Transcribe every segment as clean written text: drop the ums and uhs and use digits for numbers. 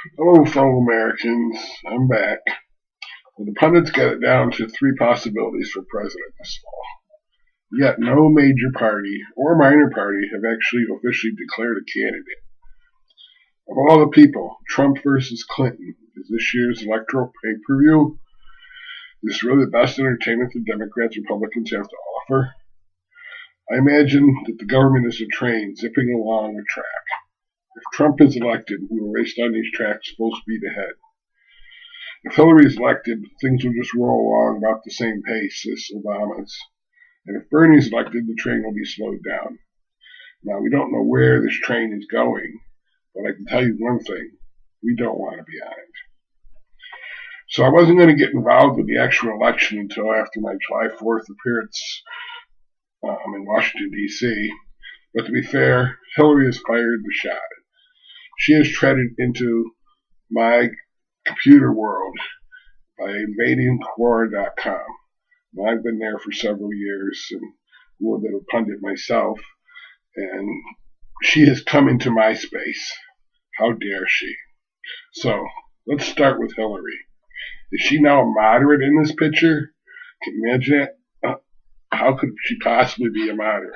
Hello, fellow Americans. I'm back. Well, the pundits got it down to three possibilities for president this fall. Yet no major party or minor party have actually officially declared a candidate. Of all the people, Trump versus Clinton is this year's electoral pay-per-view. Is this really the best entertainment the Democrats and Republicans have to offer? I imagine that the government is a train zipping along a track. If Trump is elected, we will race down these tracks full speed ahead. If Hillary is elected, things will just roll along about the same pace as Obama's. And if Bernie is elected, the train will be slowed down. Now, we don't know where this train is going, but I can tell you one thing. We don't want to be on it. So I wasn't going to get involved with the actual election until after my July 4th appearance in Washington, D.C. But to be fair, Hillary has fired the shot. She has treaded into my computer world by invading Quora.com. I've been there for several years and a little bit of a pundit myself, and she has come into my space. How dare she? So let's start with Hillary. Is she now a moderate in this picture? Can you imagine it? How could she possibly be a moderate?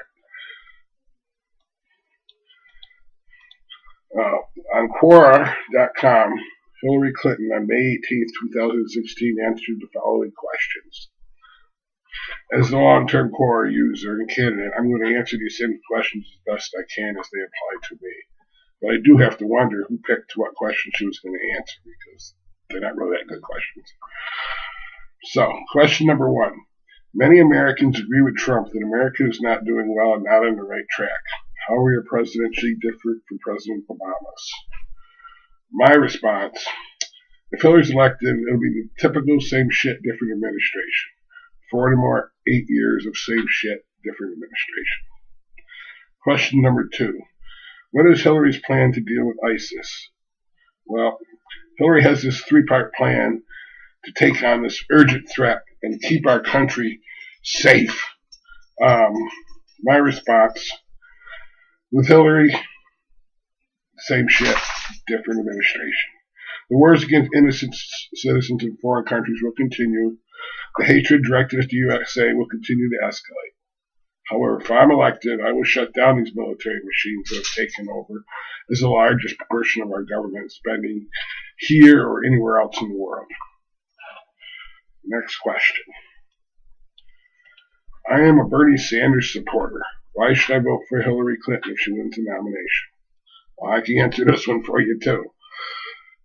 On Quora.com, Hillary Clinton on May 18th, 2016 answered the following questions. As the long-term Quora user and candidate, I'm going to answer these same questions as best I can as they apply to me. But I do have to wonder who picked what questions she was going to answer because they're not really that good questions. So, question number one. Many Americans agree with Trump that America is not doing well and not on the right track. How are your presidency different from President Obama's? My response, if Hillary's elected, it'll be the typical same shit, different administration. 4 or more 8 years of same shit, different administration. Question number two. What is Hillary's plan to deal with ISIS? Well, Hillary has this 3-part plan to take on this urgent threat and keep our country safe. My response, with Hillary, same shit, different administration. The wars against innocent citizens in foreign countries will continue. The hatred directed at the USA will continue to escalate. However, if I'm elected, I will shut down these military machines that have taken over as the largest portion of our government spending here or anywhere else in the world. Next question. I am a Bernie Sanders supporter. Why should I vote for Hillary Clinton if she wins the nomination? Well, I can answer this one for you too.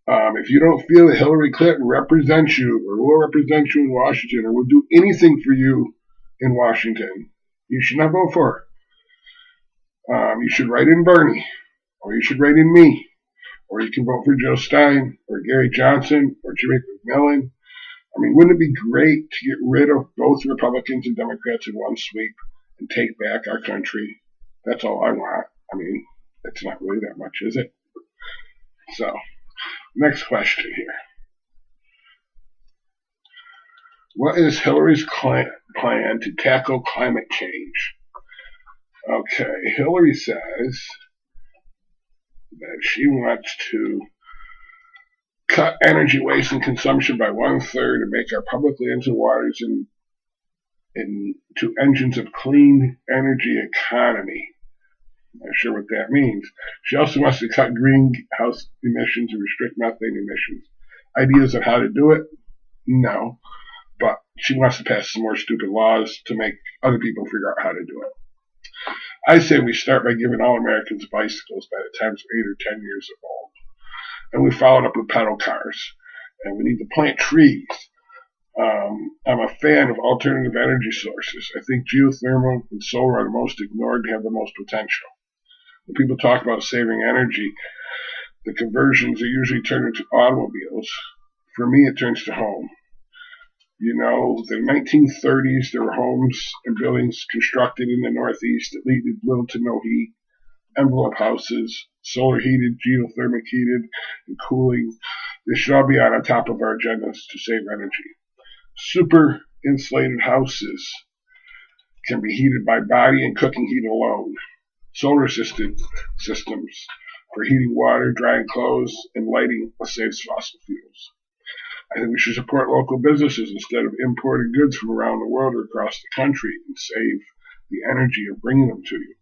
If you don't feel that Hillary Clinton represents you or will represent you in Washington or will do anything for you in Washington, you should not vote for her. You should write in Bernie, or you should write in me, or you can vote for Joe Stein or Gary Johnson or Jimmy McMillan. I mean, wouldn't it be great to get rid of both Republicans and Democrats in one sweep and take back our country? That's all I want. I mean, it's not really that much, is it? So, next question here. What is Hillary's plan to tackle climate change? Okay, Hillary says that she wants to cut energy waste and consumption by 1/3 and make our public lands and waters into engines of clean energy economy. I'm not sure what that means. She also wants to cut greenhouse emissions and restrict methane emissions. Ideas on how to do it? No. But she wants to pass some more stupid laws to make other people figure out how to do it. I say we start by giving all Americans bicycles by the time they're 8 or 10 years old. And we followed up with pedal cars. And we need to plant trees. I'm a fan of alternative energy sources. I think geothermal and solar are the most ignored and have the most potential. When people talk about saving energy, the conversions are usually turned into automobiles. For me, it turns to home. You know, the 1930s, there were homes and buildings constructed in the Northeast that needed little to no heat, envelope houses, solar heated, geothermic heated, and cooling. This should all be on top of our agendas to save energy. Super insulated houses can be heated by body and cooking heat alone. Solar assisted systems for heating water, drying clothes, and lighting saves fossil fuels. I think we should support local businesses instead of importing goods from around the world or across the country and save the energy of bringing them to you.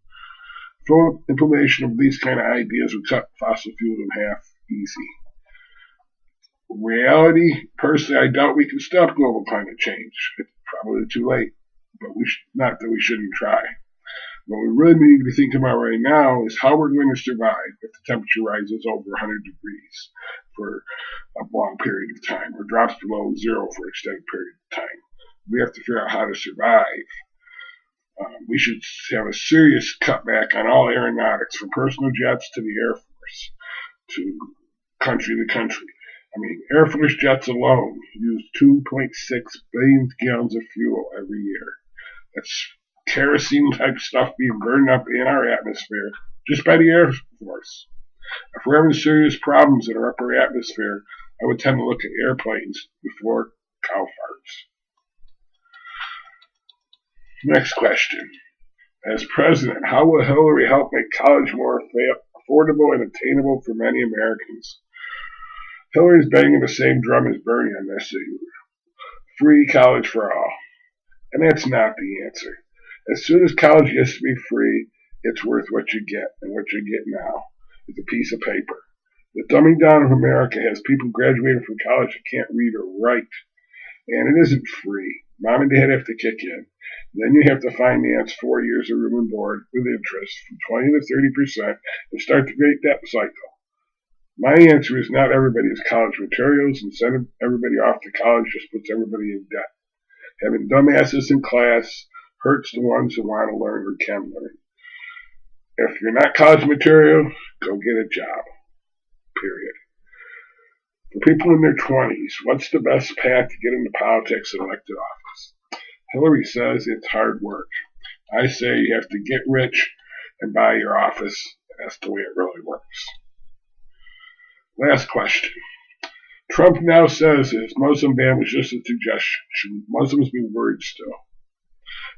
Full implementation of these kind of ideas would cut fossil fuels in half easy. In reality, personally, I doubt we can stop global climate change. It's probably too late, but not that we shouldn't try. What we really need to be thinking about right now is how we're going to survive if the temperature rises over 100 degrees for a long period of time or drops below zero for an extended period of time. We have to figure out how to survive. We should have a serious cutback on all aeronautics, from personal jets to the Air Force, to country to country. I mean, Air Force jets alone use 2.6 billion gallons of fuel every year. That's kerosene type stuff being burned up in our atmosphere just by the Air Force. If we're having serious problems in our upper atmosphere, I would tend to look at airplanes before cow farts. Next question. As president, how will Hillary help make college more affordable and attainable for many Americans? Hillary's banging the same drum as Bernie on this issue. Free college for all. And that's not the answer. As soon as college gets to be free, it's worth what you get, and what you get now is a piece of paper. The dumbing down of America has people graduating from college who can't read or write, and it isn't free. Mom and Dad have to kick in. Then you have to finance 4 years of room and board with interest from 20 to 30% and start the great debt cycle. My answer is not everybody has college materials, and sending everybody off to college just puts everybody in debt. Having dumbasses in class hurts the ones who want to learn or can learn. If you're not college material, go get a job. Period. For people in their 20s, what's the best path to get into politics and elected office? Hillary says it's hard work. I say you have to get rich and buy your office, and that's the way it really works. Last question. Trump now says his Muslim ban was just a suggestion. Should Muslims be worried still?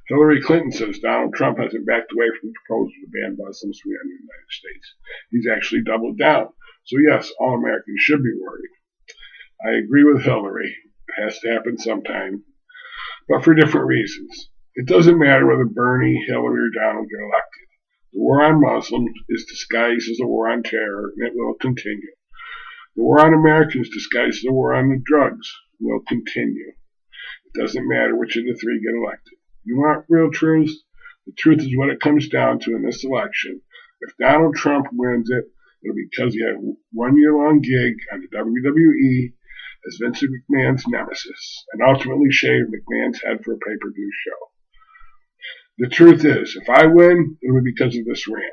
Hillary Clinton says Donald Trump hasn't backed away from the proposal to ban Muslims from the United States. He's actually doubled down. So yes, all Americans should be worried. I agree with Hillary. It has to happen sometime, but for different reasons. It doesn't matter whether Bernie, Hillary, or Donald get elected. The war on Muslims is disguised as a war on terror, and it will continue. The war on Americans disguised as a war on the drugs will continue. It doesn't matter which of the three get elected. You want real truth? The truth is what it comes down to in this election. If Donald Trump wins it, it'll be because he had a 1 year-long gig on the WWE as Vince McMahon's nemesis, and ultimately shaved McMahon's head for a pay-per-view show. The truth is, if I win, it'll be because of this rant.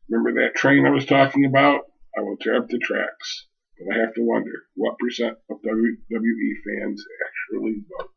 Remember that train I was talking about? I will tear up the tracks. But I have to wonder, what % of WWE fans actually vote?